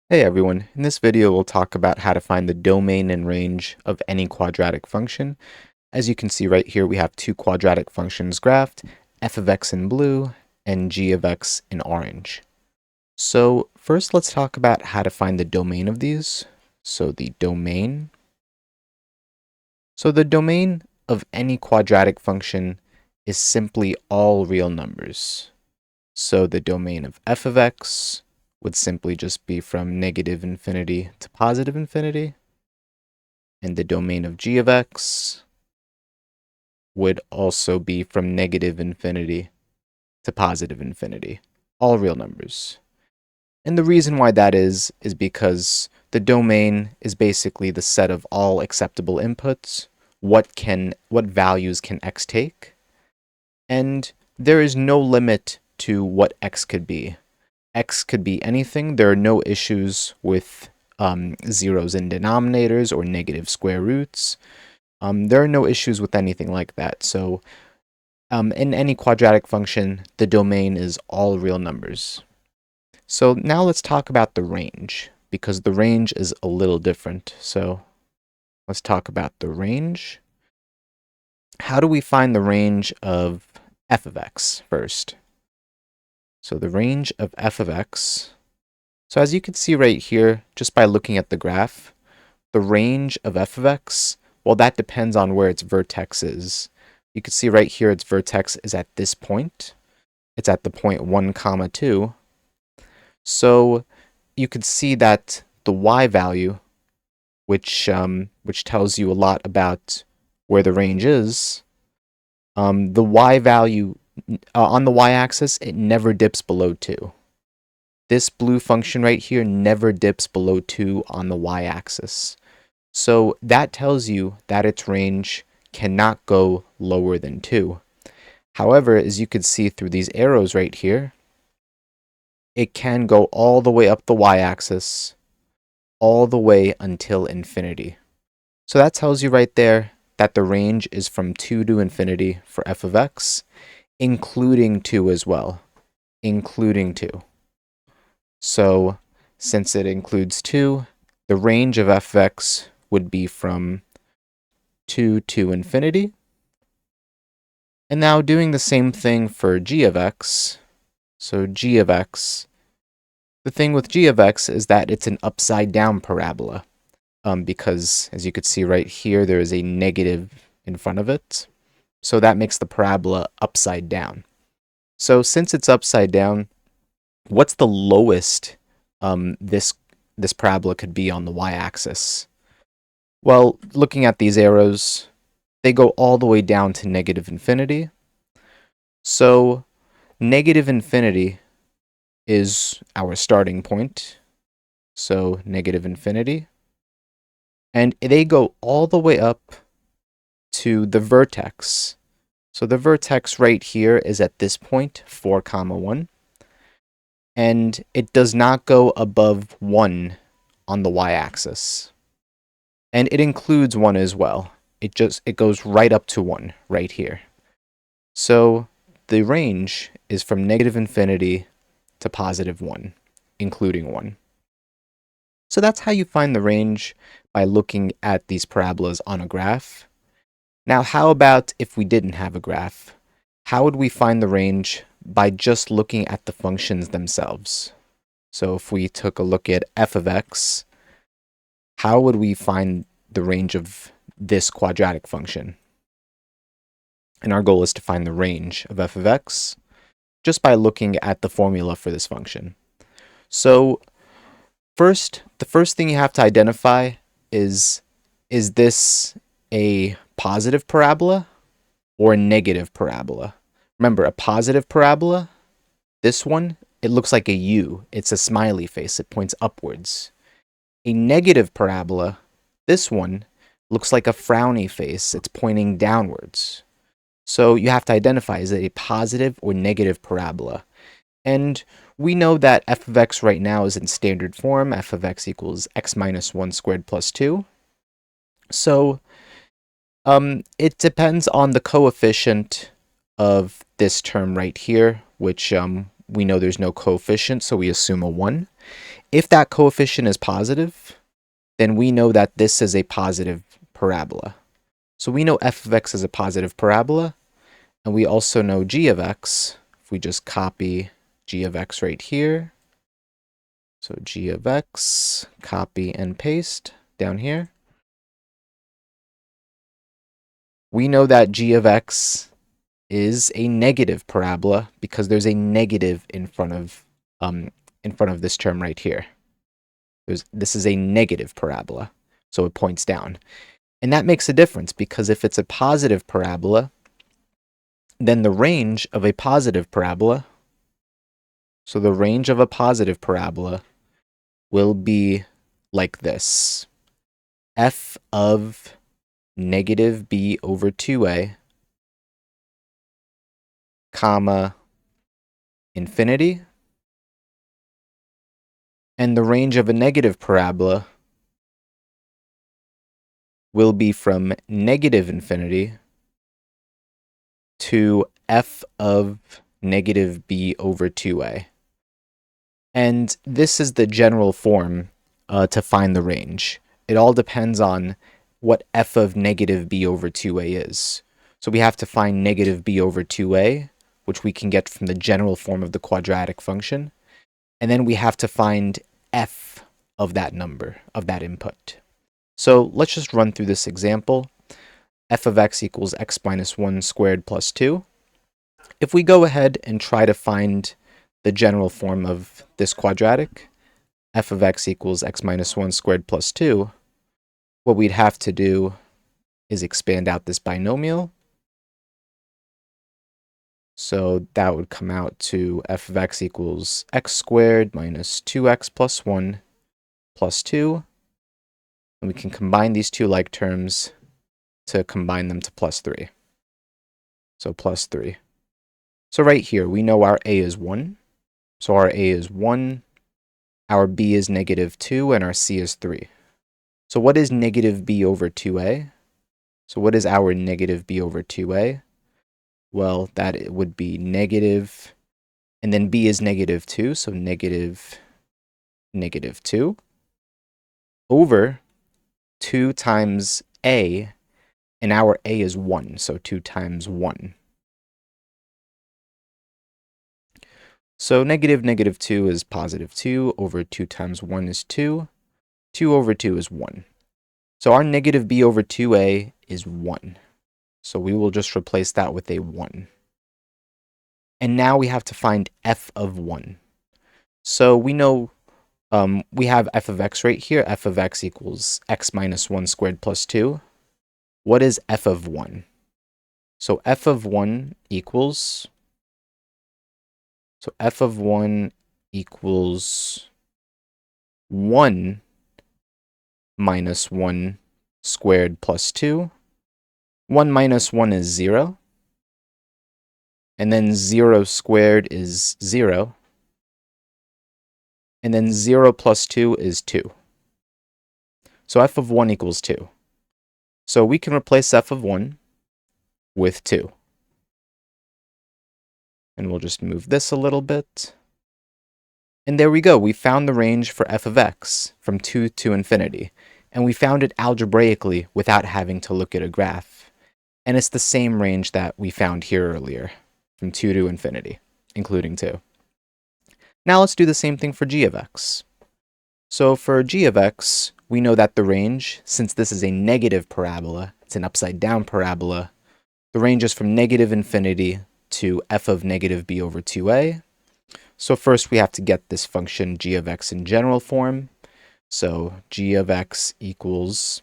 Hey everyone, in this video we'll talk about how to find the domain and range of any quadratic function. As you can see right here, we have two quadratic functions graphed, f of x in blue and g of x in orange. So first let's talk about how to find the domain of these. So the domain of any quadratic function is simply all real numbers. So the domain of f of x would simply just be from negative infinity to positive infinity. And the domain of g of x would also be from negative infinity to positive infinity. All real numbers. And the reason why that is because the domain is basically the set of all acceptable inputs. What values can x take? And there is no limit to what x could be. X could be anything. There are no issues with zeros in denominators or negative square roots. There are no issues with anything like that. So in any quadratic function, the domain is all real numbers. So now let's talk about the range, because the range is a little different. So let's talk about the range. How do we find the range of f of x first? So the range of f of x. So as you can see right here, just by looking at the graph, the range of f of x, well, that depends on where its vertex is. You can see right here its vertex is at this point. It's at the point 1, 2. So you could see that the y value, which tells you a lot about where the range is, the y value on the y-axis, it never dips below 2. This blue function right here never dips below 2 on the y-axis. So that tells you that its range cannot go lower than 2. However, as you can see through these arrows right here, it can go all the way up the y-axis, all the way until infinity. So that tells you right there that the range is from 2 to infinity for f of x, including 2 as well, including 2. So since it includes 2, the range of f of x would be from 2 to infinity. And now doing the same thing for g of x. So g of x, the thing with g of x is that it's an upside down parabola, because as you could see right here, there is a negative in front of it. So that makes the parabola upside down. So since it's upside down, what's the lowest this parabola could be on the y-axis? Well, looking at these arrows, they go all the way down to negative infinity. So negative infinity is our starting point. So negative infinity. And they go all the way up to the vertex. So the vertex right here is at this point, 4, 1. And it does not go above 1 on the y-axis. And it includes 1 as well. It goes right up to 1 right here. So the range is from negative infinity to positive 1, including 1. So that's how you find the range, by looking at these parabolas on a graph. Now, how about if we didn't have a graph? How would we find the range? By just looking at the functions themselves. So if we took a look at f of x, how would we find the range of this quadratic function? And our goal is to find the range of f of x just by looking at the formula for this function. So the first thing you have to identify is this a positive parabola or a negative parabola? Remember, a positive parabola, this one, it looks like a U. It's a smiley face. It points upwards. A negative parabola, this one, looks like a frowny face. It's pointing downwards. So you have to identify, is it a positive or negative parabola? And we know that f of x right now is in standard form. F of x equals x minus 1 squared plus 2. So it depends on the coefficient of this term right here, which we know there's no coefficient, so we assume a 1. If that coefficient is positive, then we know that this is a positive parabola. So we know f of x is a positive parabola, and we also know g of x. If we just copy g of x right here, so g of x, copy and paste down here. We know that g of x is a negative parabola because there's a negative in front of this term right here. This is a negative parabola, so it points down. And that makes a difference because if it's a positive parabola, then the range of a positive parabola, so the range of a positive parabola will be like this. F of negative b over 2a, comma, infinity. And the range of a negative parabola will be from negative infinity to f of negative b over 2a. And this is the general form to find the range. It all depends on what f of negative b over 2a is. So we have to find negative b over 2a, which we can get from the general form of the quadratic function. And then we have to find f of that number, of that input. So let's just run through this example. F of x equals x minus 1 squared plus 2. If we go ahead and try to find the general form of this quadratic, f of x equals x minus 1 squared plus 2, what we'd have to do is expand out this binomial. So that would come out to f of x equals x squared minus 2x plus 1 plus 2. And we can combine these two like terms to combine them to plus 3. So plus 3. So right here, we know our a is 1. So our a is 1, our b is negative 2, and our c is 3. So what is negative b over 2a? So what is our negative b over 2a? Well, that would be negative, and then b is negative 2, so negative 2, over 2 times a, and our a is 1, so 2 times 1. So negative 2 is positive 2, over 2 times 1 is 2. 2 over 2 is 1. So our negative b over 2a is 1. So we will just replace that with a 1. And now we have to find f of 1. So we know we have f of x right here. F of x equals x minus 1 squared plus 2. What is f of 1? So f of 1 equals... So f of 1 equals 1 minus 1 squared plus 2. 1 minus 1 is 0. And then 0 squared is 0. And then 0 plus 2 is 2. So f of 1 equals 2. So we can replace f of 1 with 2. And we'll just move this a little bit. And there we go. We found the range for f of x from 2 to infinity. And we found it algebraically without having to look at a graph. And it's the same range that we found here earlier, from 2 to infinity, including 2. Now let's do the same thing for g of x. So for g of x, we know that the range, since this is a negative parabola, it's an upside down parabola, the range is from negative infinity to f of negative b over 2a. So first we have to get this function g of x in general form. So g of x equals,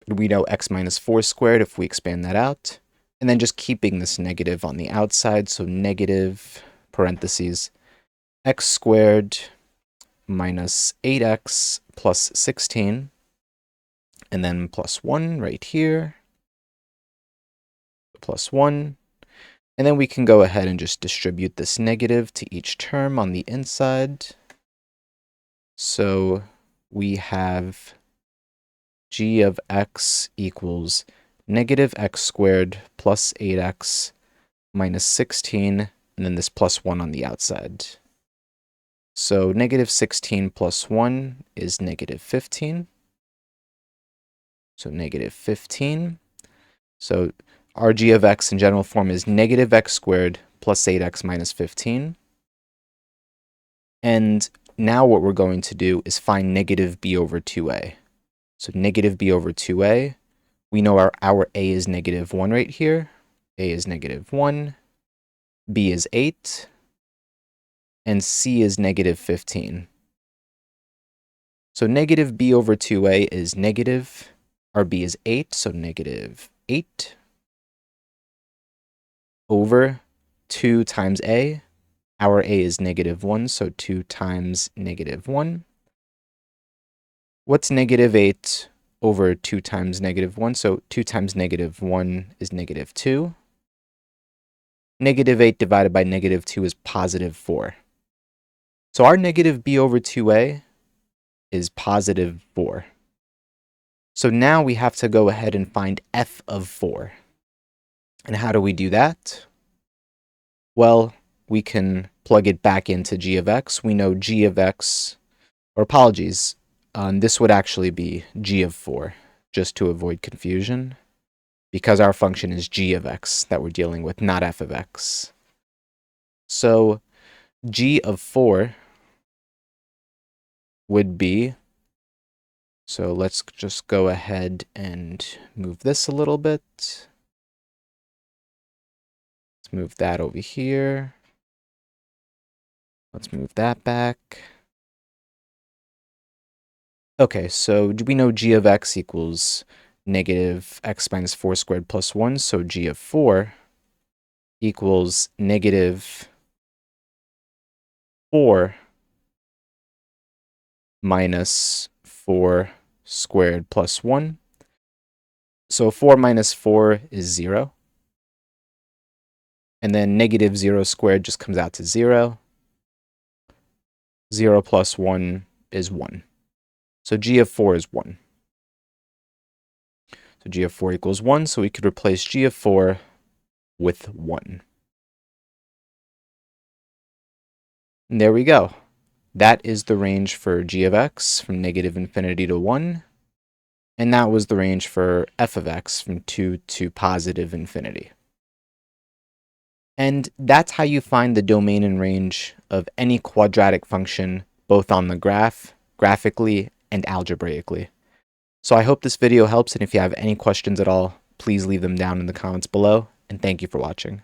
we know x minus 4 squared if we expand that out. And then just keeping this negative on the outside, so negative parentheses x squared minus 8x plus 16, and then plus 1 right here, plus 1. And then we can go ahead and just distribute this negative to each term on the inside. So we have g of x equals negative x squared plus 8x minus 16, and then this plus 1 on the outside. So negative 16 plus 1 is negative 15. So negative 15. So our g of x in general form is negative x squared plus 8x minus 15. And now what we're going to do is find negative b over 2a. So negative b over 2a, we know our a is negative 1 right here. A is negative 1, b is 8, and c is negative 15. So negative b over 2a is negative, our b is 8, so negative 8 over 2 times a. Our a is negative 1, so 2 times negative 1. What's negative 8 over 2 times negative 1? So 2 times negative 1 is negative 2. Negative 8 divided by negative 2 is positive 4. So our negative b over 2a is positive 4. So now we have to go ahead and find f of 4. And how do we do that? Well, we can plug it back into g of x. We know g of x, or apologies, this would actually be g of 4, just to avoid confusion, because our function is g of x that we're dealing with, not f of x. So g of 4 would be, so let's just go ahead and move this a little bit. Let's move that over here. Let's move that back. Okay, so we know g of x equals negative x minus 4 squared plus 1, so g of 4 equals negative 4 minus 4 squared plus 1. So 4 minus 4 is 0. And then negative 0 squared just comes out to 0. 0 plus 1 is 1. So g of 4 is 1. So g of 4 equals 1, so we could replace g of 4 with 1. And there we go. That is the range for g of x from negative infinity to 1. And that was the range for f of x from 2 to positive infinity. And that's how you find the domain and range of any quadratic function, both on the graph, graphically, and algebraically. So I hope this video helps, and if you have any questions at all, please leave them down in the comments below, and thank you for watching.